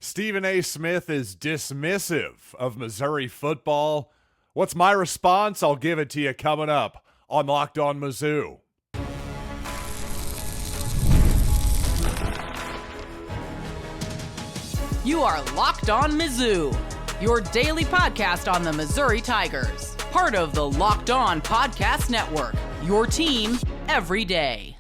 Stephen A. Smith is dismissive of Missouri football. What's my response? I'll give it to you coming up on Locked On Mizzou. You are Locked On Mizzou, your daily podcast on the Missouri Tigers. Part of the Locked On Podcast Network, your team every day.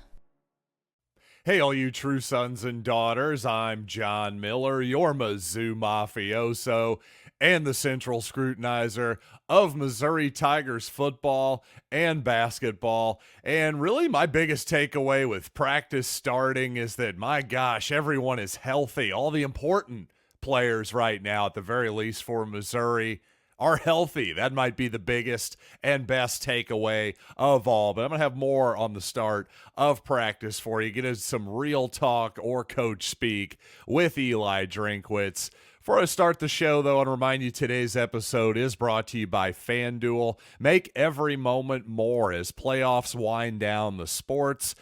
Hey, all you true sons and daughters, I'm John Miller, your Mizzou mafioso and the central scrutinizer of Missouri Tigers football and basketball. And really my biggest takeaway with practice starting is that, my gosh, everyone is healthy. All the important players right now, at the very least for Missouri, are healthy. That might be the biggest and best takeaway of all. But I'm going to have more on the start of practice for you. Get into some real talk or coach speak with Eli Drinkwitz. Before I start the show, though, I want to remind you today's episode is brought to you by FanDuel. Make every moment more as playoffs wind down. The sports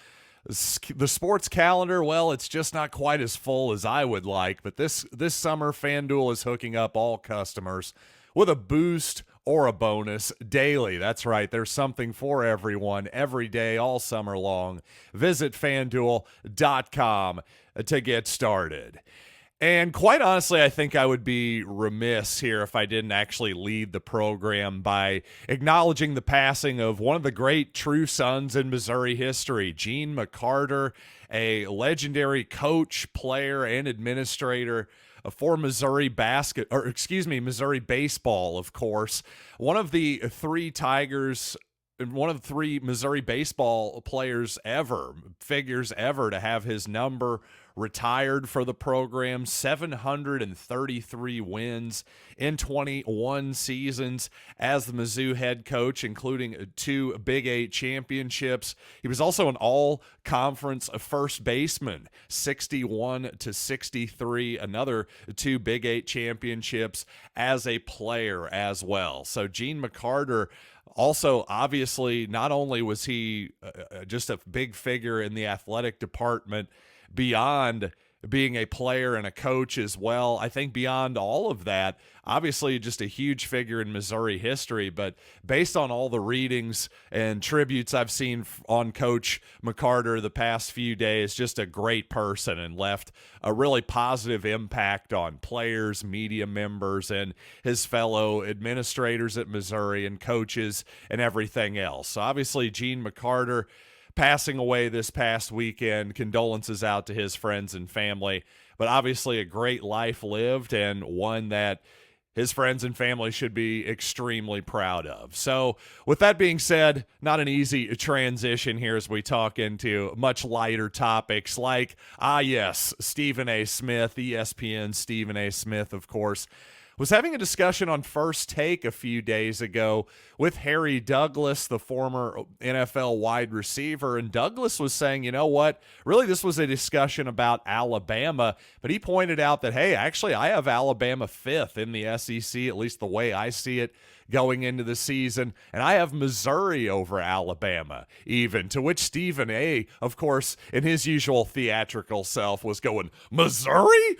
calendar, well, it's just not quite as full as I would like. But this summer, FanDuel is hooking up all customers with a boost or a bonus daily. That's right. There's something for everyone every day, all summer long. Visit FanDuel.com to get started. And quite honestly, I think I would be remiss here if I didn't actually lead the program by acknowledging the passing of one of the great true sons in Missouri history, Gene McCarter, a legendary coach, player, and administrator for Missouri Missouri baseball, of course. One of the three Missouri baseball figures ever to have his number retired for the program. 733 wins in 21 seasons as the Mizzou head coach, including 2 Big 8 championships. He was also an all-conference first baseman, 61-63, another 2 Big 8 championships as a player as well. So Gene McCarter, also, obviously, not only was he just a big figure in the athletic department, beyond being a player and a coach as well, I think beyond all of that, obviously just a huge figure in Missouri history. But based on all the readings and tributes I've seen on Coach McCarter the past few days, just a great person and left a really positive impact on players, media members, and his fellow administrators at Missouri and coaches and everything else. So obviously Gene McCarter passing away this past weekend. Condolences out to his friends and family, but obviously a great life lived and one that his friends and family should be extremely proud of. So with that being said, not an easy transition here as we talk into much lighter topics like, yes, Stephen A. Smith, ESPN Stephen A. Smith, of course, was having a discussion on First Take a few days ago with Harry Douglas, the former NFL wide receiver. And Douglas was saying, you know what, really this was a discussion about Alabama, but he pointed out that, hey, actually I have Alabama 5th in the SEC, at least the way I see it going into the season, and I have Missouri over Alabama even, to which Stephen A., of course, in his usual theatrical self was going, Missouri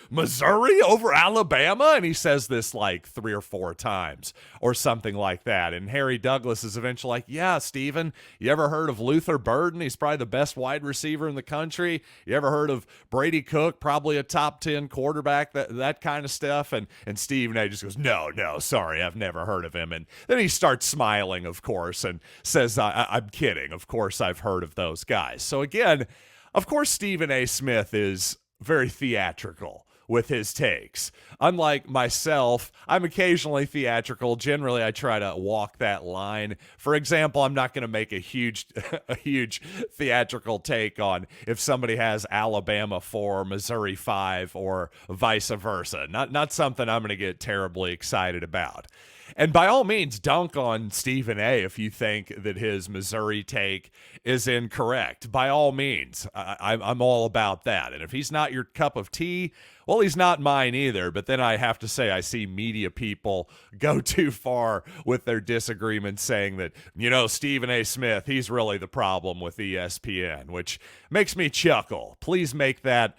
over Alabama? And he says this like 3 or 4 times or something like that. And Harry Douglas is eventually like, yeah, Stephen, you ever heard of Luther Burden? He's probably the best wide receiver in the country. You ever heard of Brady Cook? Probably a top 10 quarterback, that kind of stuff. And Stephen A. just goes, no, sorry, I've never heard of him. And then he starts smiling, of course, and says, I'm kidding. Of course, I've heard of those guys. So again, of course, Stephen A. Smith is very theatrical with his takes. Unlike myself, I'm occasionally theatrical. Generally, I try to walk that line. For example, I'm not going to make a huge theatrical take on if somebody has Alabama 4, Missouri 5, or vice versa. Not something I'm going to get terribly excited about. And by all means, dunk on Stephen A. if you think that his Missouri take is incorrect. By all means, I'm all about that. And if he's not your cup of tea, well, he's not mine either. But then I have to say, I see media people go too far with their disagreements, saying that, Stephen A. Smith, he's really the problem with ESPN, which makes me chuckle. Please make that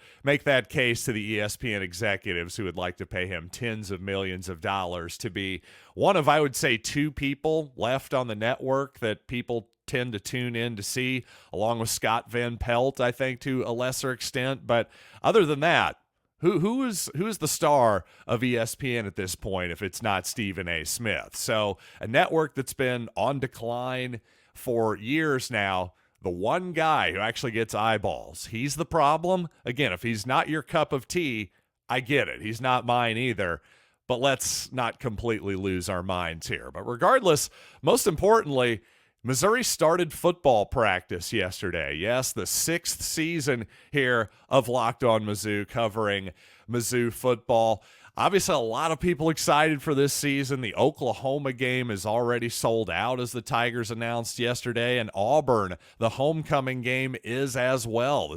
case to the ESPN executives who would like to pay him tens of millions of dollars to be one of, I would say, two people left on the network that people tend to tune in to see, along with Scott Van Pelt, I think, to a lesser extent. But other than that, who is the star of ESPN at this point if it's not Stephen A. Smith? So a network that's been on decline for years now, the one guy who actually gets eyeballs, he's the problem. Again, if he's not your cup of tea, I get it. He's not mine either. But let's not completely lose our minds here. But regardless, most importantly, Missouri started football practice yesterday. Yes, the 6th season here of Locked On Mizzou, covering Mizzou football. Obviously, a lot of people excited for this season. The Oklahoma game is already sold out, as the Tigers announced yesterday, and Auburn, the homecoming game, is as well.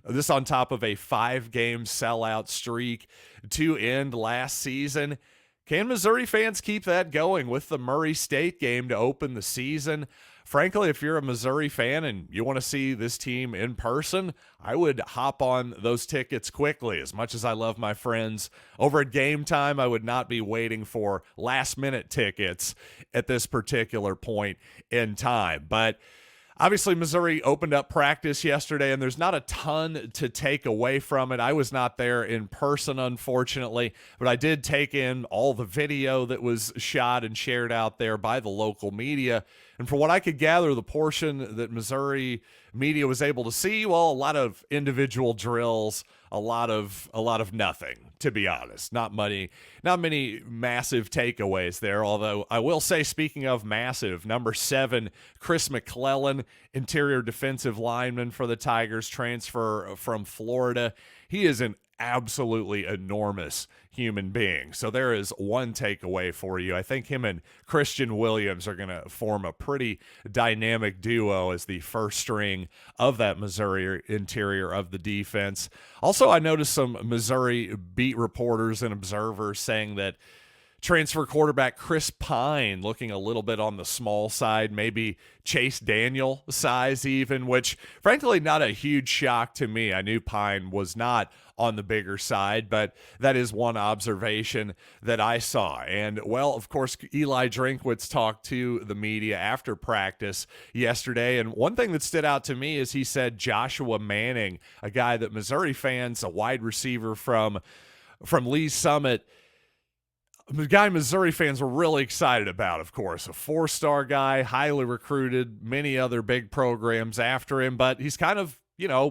This on top of a 5-game sellout streak to end last season. Can Missouri fans keep that going with the Murray State game to open the season? Frankly, if you're a Missouri fan and you want to see this team in person, I would hop on those tickets quickly. As much as I love my friends over at Gametime, I would not be waiting for last-minute tickets at this particular point in time. But obviously, Missouri opened up practice yesterday, and there's not a ton to take away from it. I was not there in person, unfortunately, but I did take in all the video that was shot and shared out there by the local media. And from what I could gather, the portion that Missouri media was able to see, well, a lot of individual drills, a lot of nothing, to be honest. Not many massive takeaways there, although I will say, speaking of massive, number 7, Chris McClellan, interior defensive lineman for the Tigers, transfer from Florida. He is an absolutely enormous human being. So there is one takeaway for you. I think him and Christian Williams are going to form a pretty dynamic duo as the first string of that Missouri interior of the defense. Also, I noticed some Missouri beat reporters and observers saying that transfer quarterback Chris Pine looking a little bit on the small side, maybe Chase Daniel size even, which frankly not a huge shock to me. I knew Pine was not on the bigger side, but that is one observation that I saw. And, well, of course, Eli Drinkwitz talked to the media after practice yesterday, and one thing that stood out to me is he said Joshua Manning, a guy that Missouri fans, a wide receiver from Lee's Summit, the guy Missouri fans were really excited about, of course. A 4-star guy, highly recruited, many other big programs after him, but he's kind of,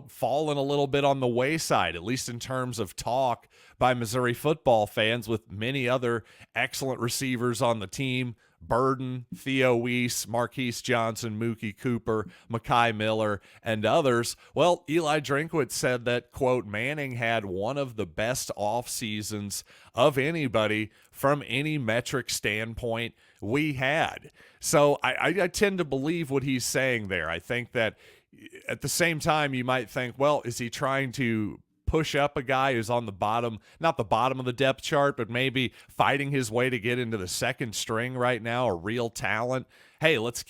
fallen a little bit on the wayside, at least in terms of talk by Missouri football fans, with many other excellent receivers on the team. Burden, Theo Weiss, Marquise Johnson, Mookie Cooper, Mekhi Miller, and others. Well, Eli Drinkwitz said that, quote, Manning had one of the best off seasons of anybody from any metric standpoint we had. So I tend to believe what he's saying there. I think that at the same time, you might think, well, is he trying to push up a guy who's on the bottom, not the bottom of the depth chart, but maybe fighting his way to get into the second string right now, a real talent? Hey, let's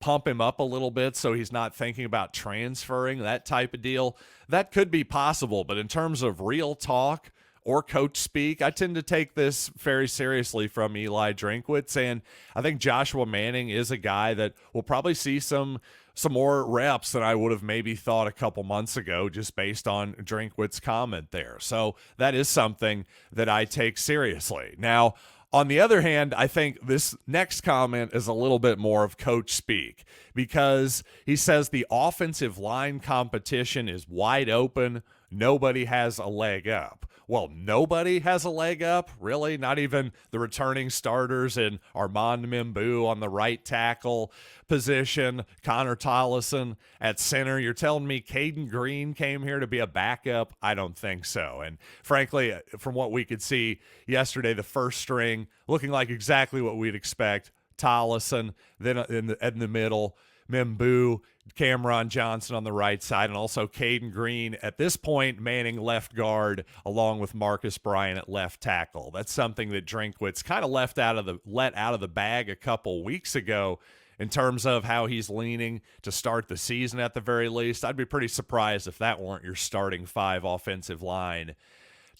pump him up a little bit so he's not thinking about transferring, that type of deal. That could be possible, but in terms of real talk or coach speak, I tend to take this very seriously from Eli Drinkwitz, and I think Joshua Manning is a guy that will probably see some more reps than I would have maybe thought a couple months ago, just based on Drinkwitz's comment there. So that is something that I take seriously. Now, on the other hand, I think this next comment is a little bit more of coach speak, because he says the offensive line competition is wide open. Nobody has a leg up. well, nobody has a leg up, really? Not even the returning starters in Armand Mimbu on the right tackle position, Connor Tollison at center. You're telling me Caden Green came here to be a backup? I don't think so. And frankly, from what we could see yesterday, the first string looking like exactly what we'd expect. Tollison, then in the middle, Mimbu, Cameron Johnson on the right side, and also Caden Green at this point manning left guard along with Marcus Bryant at left tackle. That's something that Drinkwitz kind of let out of the bag a couple weeks ago in terms of how he's leaning to start the season at the very least. I'd be pretty surprised if that weren't your starting 5 offensive line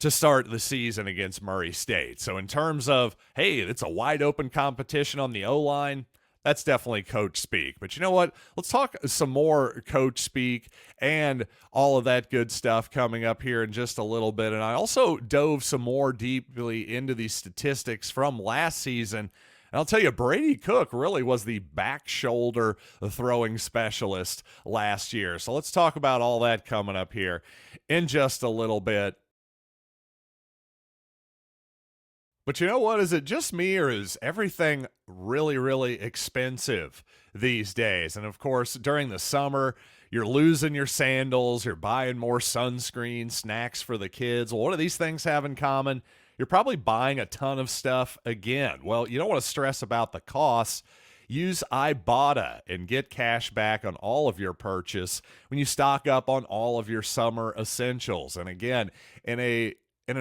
to start the season against Murray State. So in terms of, hey, it's a wide open competition on the O-line, that's definitely coach speak. But you know what? Let's talk some more coach speak and all of that good stuff coming up here in just a little bit. And I also dove some more deeply into these statistics from last season. And I'll tell you, Brady Cook really was the back shoulder throwing specialist last year. So let's talk about all that coming up here in just a little bit. But you know what? Is it just me, or is everything really, really expensive these days? And of course, during the summer, you're losing your sandals, you're buying more sunscreen, snacks for the kids. Well, what do these things have in common? You're probably buying a ton of stuff again. Well, you don't want to stress about the costs. Use Ibotta and get cash back on all of your purchase when you stock up on all of your summer essentials. And again, in an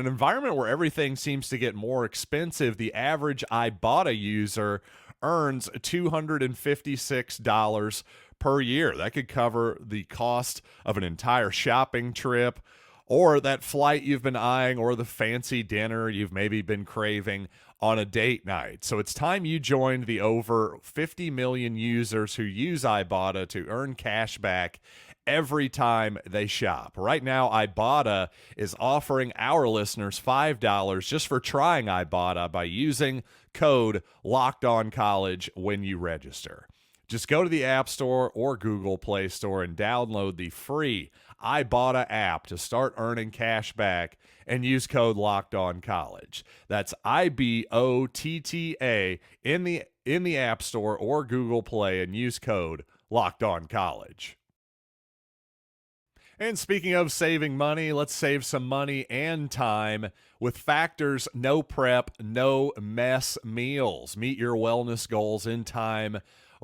environment where everything seems to get more expensive, the average Ibotta user earns $256 per year. That could cover the cost of an entire shopping trip, or that flight you've been eyeing, or the fancy dinner you've maybe been craving on a date night. So it's time you joined the over 50 million users who use Ibotta to earn cash back every time they shop. Right now, Ibotta is offering our listeners $5 just for trying Ibotta by using code LOCKEDONCollege when you register. Just go to the App Store or Google Play Store and download the free Ibotta app to start earning cash back and use code LOCKEDONCollege. That's IBOTTA in the App Store or Google Play and use code LOCKEDONCollege. And speaking of saving money, let's save some money and time with Factor's no prep, no mess meals. Meet your wellness goals in time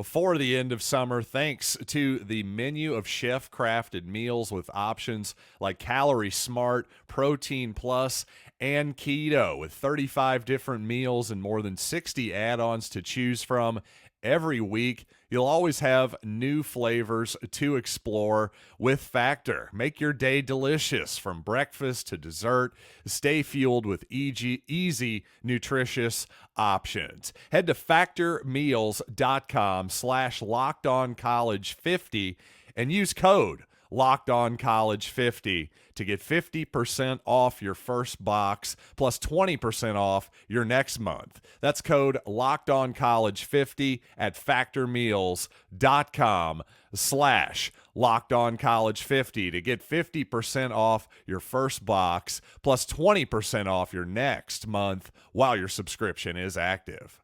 for the end of summer thanks to the menu of chef-crafted meals with options like Calorie Smart, Protein Plus, and Keto, with 35 different meals and more than 60 add-ons to choose from every week. You'll always have new flavors to explore with Factor. Make your day delicious from breakfast to dessert. Stay fueled with easy, nutritious options. Head to factormeals.com/LockedOnCollege50 and use code LockedOnCollege50 to get 50% off your first box plus 20% off your next month. That's code LockedOnCollege50 at factormeals.com/LockedOnCollege50 to get 50% off your first box plus 20% off your next month while your subscription is active.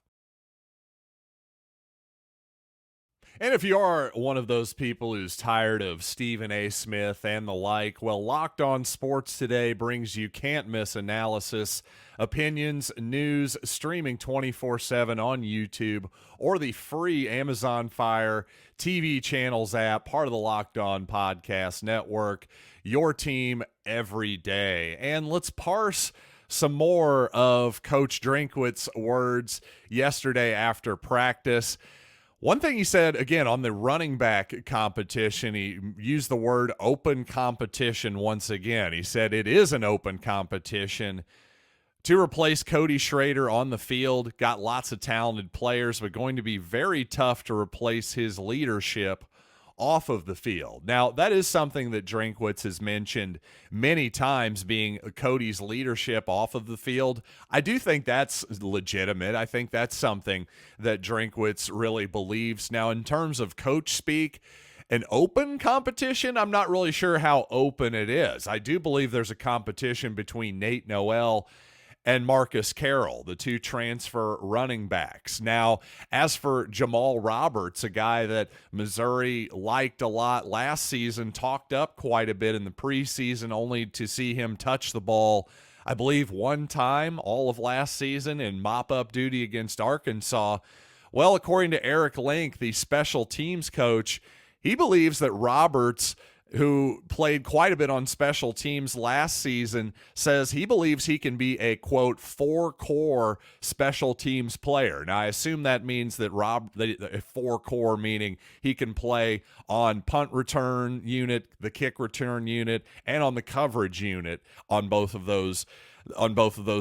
And if you are one of those people who's tired of Stephen A. Smith and the like, well, Locked On Sports Today brings you can't-miss analysis, opinions, news, streaming 24/7 on YouTube or the free Amazon Fire TV channels app, part of the Locked On Podcast Network, your team every day. And let's parse some more of Coach Drinkwitz's words yesterday after practice. One thing he said, again, on the running back competition, he used the word open competition once again. He said it is an open competition to replace Cody Schrader on the field. Got lots of talented players, but going to be very tough to replace his leadership off of the field. Now, that is something that Drinkwitz has mentioned many times, being Cody's leadership off of the field. I do think that's legitimate. I think that's something that Drinkwitz really believes. Now, in terms of coach speak, An open competition, I'm not really sure how open it is. I do believe there's a competition between Nate Noel and Marcus Carroll, the two transfer running backs. Now, as for Jamal Roberts, a guy that Missouri liked a lot last season, talked up quite a bit in the preseason, only to see him touch the ball, I believe, one time all of last season in mop-up duty against Arkansas. Well, according to Eric Link, the special teams coach, he believes that Roberts, who played quite a bit on special teams last season, says he believes he can be a, quote, four-core special teams player. Now, I assume that means that a four-core meaning he can play on punt return unit, the kick return unit, and on the coverage unit on both of those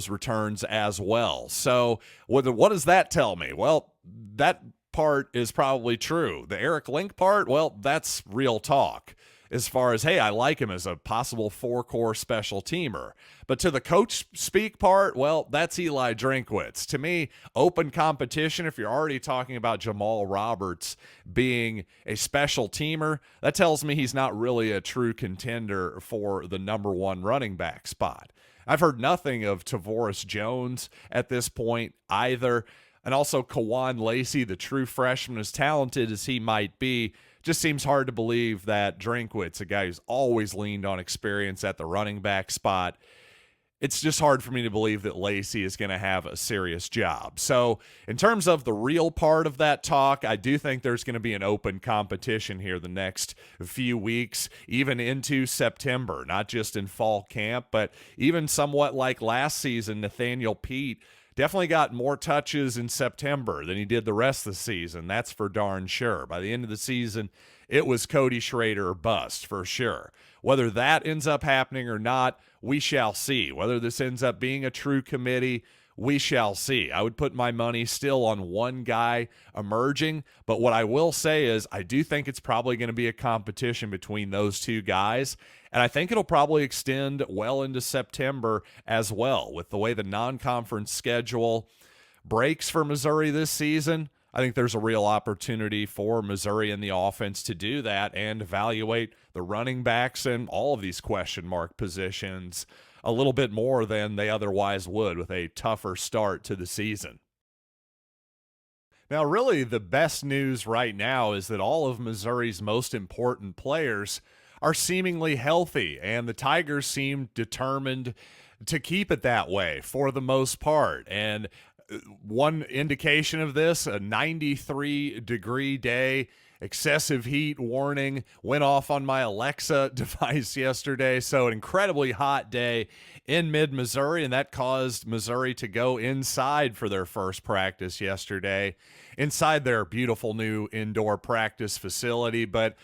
returns as well. So what does that tell me? Well, that part is probably true. The Eric Link part, well, that's real talk. As far as, hey, I like him as a possible four-core special teamer. But to the coach speak part, well, that's Eli Drinkwitz. To me, open competition, if you're already talking about Jamal Roberts being a special teamer, that tells me he's not really a true contender for the number one running back spot. I've heard nothing of Tavoris Jones at this point either. And also Kawan Lacey, the true freshman, as talented as he might be, just seems hard to believe that Drinkwitz, a guy who's always leaned on experience at the running back spot, it's just hard for me to believe that Lacey is going to have a serious job. So in terms of the real part of that talk, I do think there's going to be an open competition here the next few weeks, even into September, not just in fall camp, but even somewhat like last season, Nathaniel Pete definitely got more touches in September than he did the rest of the season. That's for darn sure. By the end of the season, it was Cody Schrader or bust for sure. Whether that ends up happening or not, we shall see. Whether this ends up being a true committee, we shall see. I would put my money still on one guy emerging, but what I will say is I do think it's probably going to be a competition between those two guys, and I think it'll probably extend well into September as well. With the way the non-conference schedule breaks for Missouri this season, I think there's a real opportunity for Missouri in the offense to do that and evaluate the running backs and all of these question mark positions a little bit more than they otherwise would with a tougher start to the season. Now, really, the best news right now is that all of Missouri's most important players are seemingly healthy, and the Tigers seem determined to keep it that way for the most part. And one indication of this, a 93-degree day, excessive heat warning went off on my Alexa device yesterday. So an incredibly hot day in mid-Missouri, and that caused Missouri to go inside for their first practice yesterday, inside their beautiful new indoor practice facility. But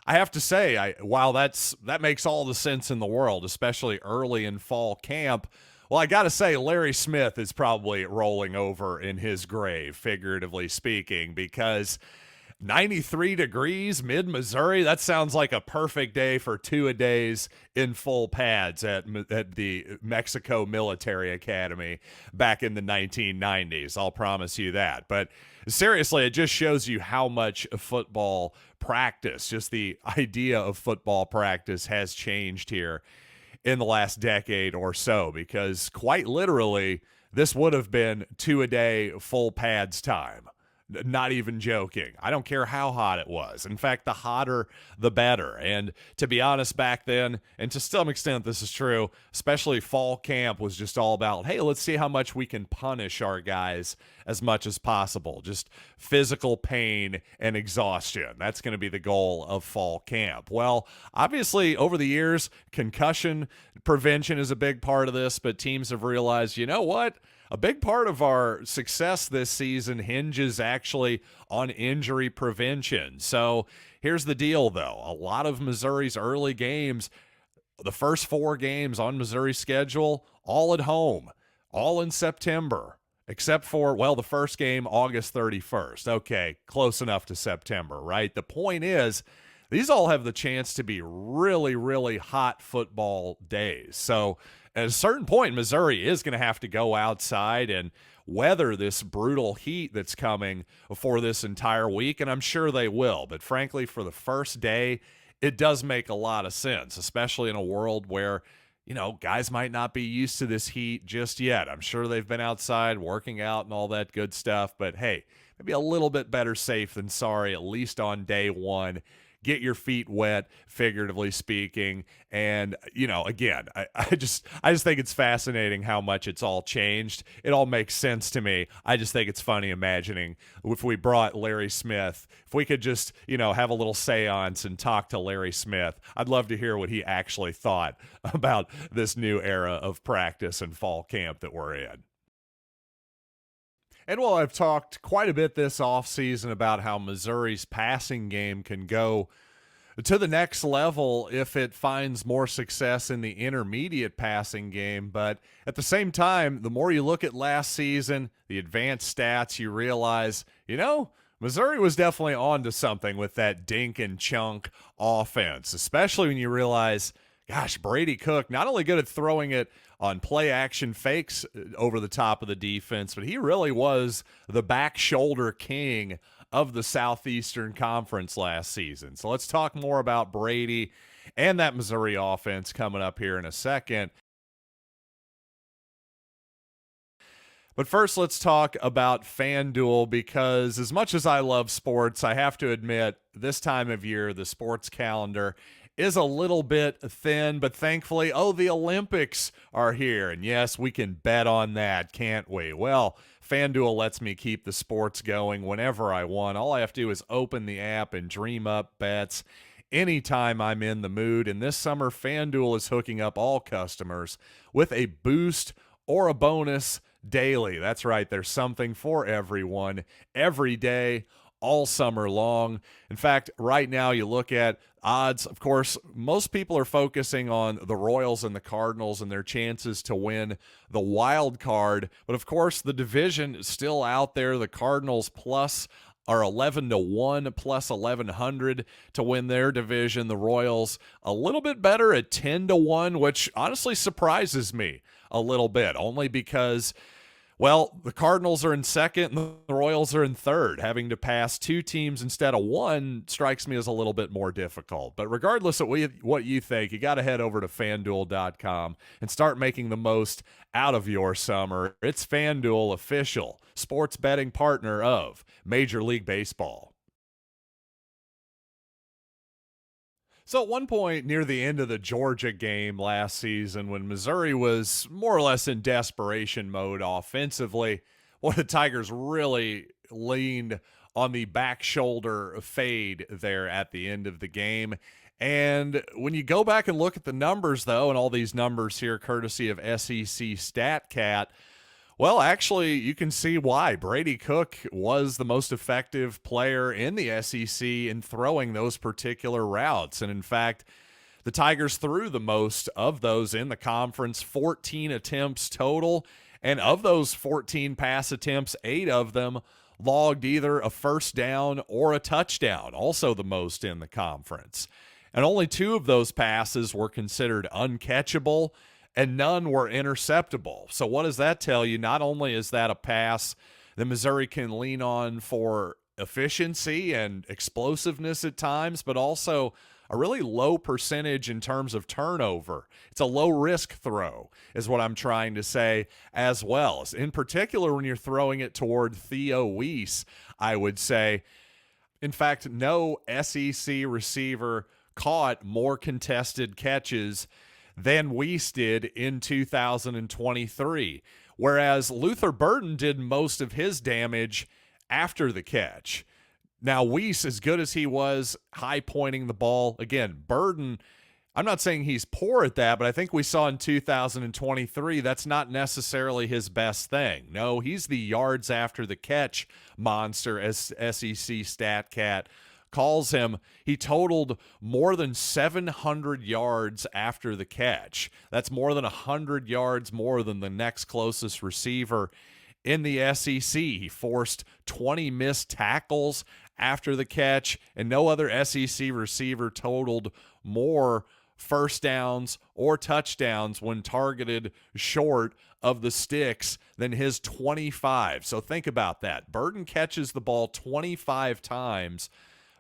I have to say, while that makes all the sense in the world, especially early in fall camp, well, I got to say, Larry Smith is probably rolling over in his grave, figuratively speaking, because 93 degrees mid-Missouri, that sounds like a perfect day for two-a-days in full pads at the Mexico Military Academy back in the 1990s. I'll promise you that. But seriously, it just shows you how much football practice, just the idea of football practice, has changed here in the last decade or so, because quite literally, this would have been two-a-day full pads time. Not even joking. I don't care how hot it was. In fact, the hotter, the better. And to be honest, back then, and to some extent this is true, especially fall camp was just all about, hey, let's see how much we can punish our guys as much as possible. Just physical pain and exhaustion. That's going to be the goal of fall camp. Well, obviously, over the years, concussion prevention is a big part of this, but teams have realized, you know what? A big part of our success this season hinges actually on injury prevention. So here's the deal, though. A lot of Missouri's early games, the first 4 games on Missouri's schedule, all at home, all in September, except for, well, the first game, August 31st. Okay, close enough to September, right? The point is, these all have the chance to be really, really hot football days. So at a certain point, Missouri is going to have to go outside and weather this brutal heat that's coming for this entire week, and I'm sure they will. But frankly, for the first day, it does make a lot of sense, especially in a world where, guys might not be used to this heat just yet. I'm sure they've been outside working out and all that good stuff, but hey, maybe a little bit better safe than sorry, at least on day one. Get your feet wet, figuratively speaking. And, again, I just think it's fascinating how much it's all changed. It all makes sense to me. I just think it's funny imagining if we brought Larry Smith, if we could just, have a little seance and talk to Larry Smith. I'd love to hear what he actually thought about this new era of practice and fall camp that we're in. And while I've talked quite a bit this offseason about how Missouri's passing game can go to the next level if it finds more success in the intermediate passing game, but at the same time, the more you look at last season, the advanced stats, you realize, Missouri was definitely on to something with that dink and chunk offense, especially when you realize, gosh, Brady Cook, not only good at throwing it on play action fakes over the top of the defense, but he really was the back shoulder king of the Southeastern Conference last season. So let's talk more about Brady and that Missouri offense coming up here in a second. But first, let's talk about FanDuel, because as much as I love sports, I have to admit this time of year, the sports calendar is a little bit thin, but thankfully, the Olympics are here. And yes, we can bet on that, can't we? Well, FanDuel lets me keep the sports going whenever I want. All I have to do is open the app and dream up bets anytime I'm in the mood. And this summer, FanDuel is hooking up all customers with a boost or a bonus daily. That's right, there's something for everyone every day, all summer long. In fact, right now you look at odds, of course, most people are focusing on the Royals and the Cardinals and their chances to win the wild card. But of course, the division is still out there. The Cardinals plus are 11-1, plus 1,100 to win their division. The Royals a little bit better at 10-1, which honestly surprises me a little bit, only because, well, the Cardinals are in second and the Royals are in third. Having to pass two teams instead of one strikes me as a little bit more difficult. But regardless of what you think, you got to head over to FanDuel.com and start making the most out of your summer. It's FanDuel, official sports betting partner of Major League Baseball. So at one point near the end of the Georgia game last season, when Missouri was more or less in desperation mode offensively, the Tigers really leaned on the back shoulder fade there at the end of the game. And when you go back and look at the numbers, though, and all these numbers here courtesy of SEC StatCat, well, actually, you can see why. Brady Cook was the most effective player in the SEC in throwing those particular routes. And in fact, the Tigers threw the most of those in the conference, 14 attempts total. And of those 14 pass attempts, 8 of them logged either a first down or a touchdown, also the most in the conference. And only 2 of those passes were considered uncatchable, and none were interceptable. So what does that tell you? Not only is that a pass that Missouri can lean on for efficiency and explosiveness at times, but also a really low percentage in terms of turnover. It's a low-risk throw is what I'm trying to say as well. In particular, when you're throwing it toward Theo Weiss, I would say, in fact, no SEC receiver caught more contested catches than Weiss did in 2023, whereas Luther Burden did most of his damage after the catch. Now, Weiss, as good as he was high pointing the ball, again, Burden, I'm not saying he's poor at that, but I think we saw in 2023 that's not necessarily his best thing. No, he's the yards after the catch monster, as SEC StatCat calls him. He totaled more than 700 yards after the catch. That's more than 100 yards more than the next closest receiver in the SEC. He forced 20 missed tackles after the catch, and no other SEC receiver totaled more first downs or touchdowns when targeted short of the sticks than his 25. So think about that. Burton catches the ball 25 times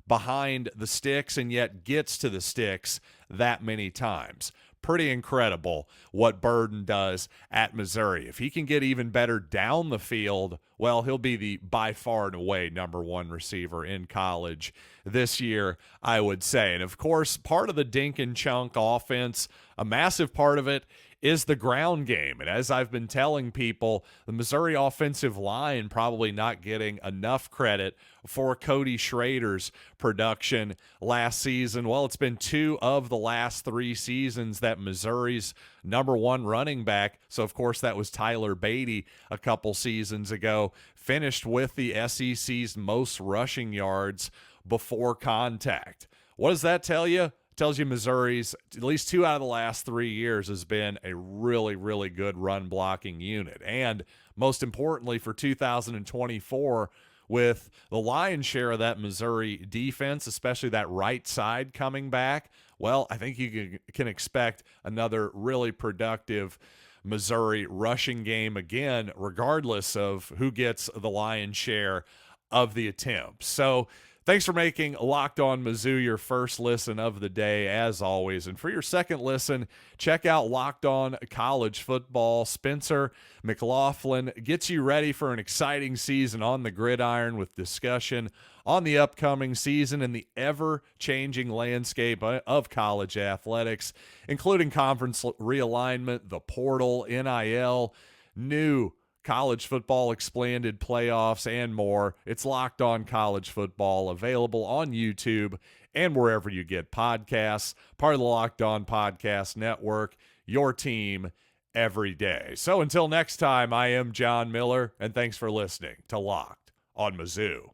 behind the sticks and yet gets to the sticks that many times. Pretty incredible what Burden does at Missouri. If he can get even better down the field, well, he'll be the by far and away number one receiver in college this year, I would say. And of course, part of the dink and chunk offense, a massive part of it, is the ground game. And as I've been telling people, the Missouri offensive line probably not getting enough credit for Cody Schrader's production last season. Well, it's been 2 of the last 3 seasons that Missouri's number one running back, so of course that was Tyler Beatty a couple seasons ago, finished with the SEC's most rushing yards before contact. What does that tell you? Tells you Missouri's, at least 2 out of the last 3 years, has been a really, really good run blocking unit. And most importantly for 2024, with the lion's share of that Missouri defense, especially that right side coming back, well, I think you can expect another really productive Missouri rushing game again, regardless of who gets the lion's share of the attempts. So thanks for making Locked On Mizzou your first listen of the day, as always. And for your second listen, check out Locked On College Football. Spencer McLaughlin gets you ready for an exciting season on the gridiron with discussion on the upcoming season and the ever-changing landscape of college athletics, including conference realignment, the portal, NIL, new college football expanded playoffs, and more. It's Locked On College Football, available on YouTube and wherever you get podcasts, part of the Locked On Podcast Network, your team every day. So until next time, I am John Miller, and thanks for listening to Locked On Mizzou.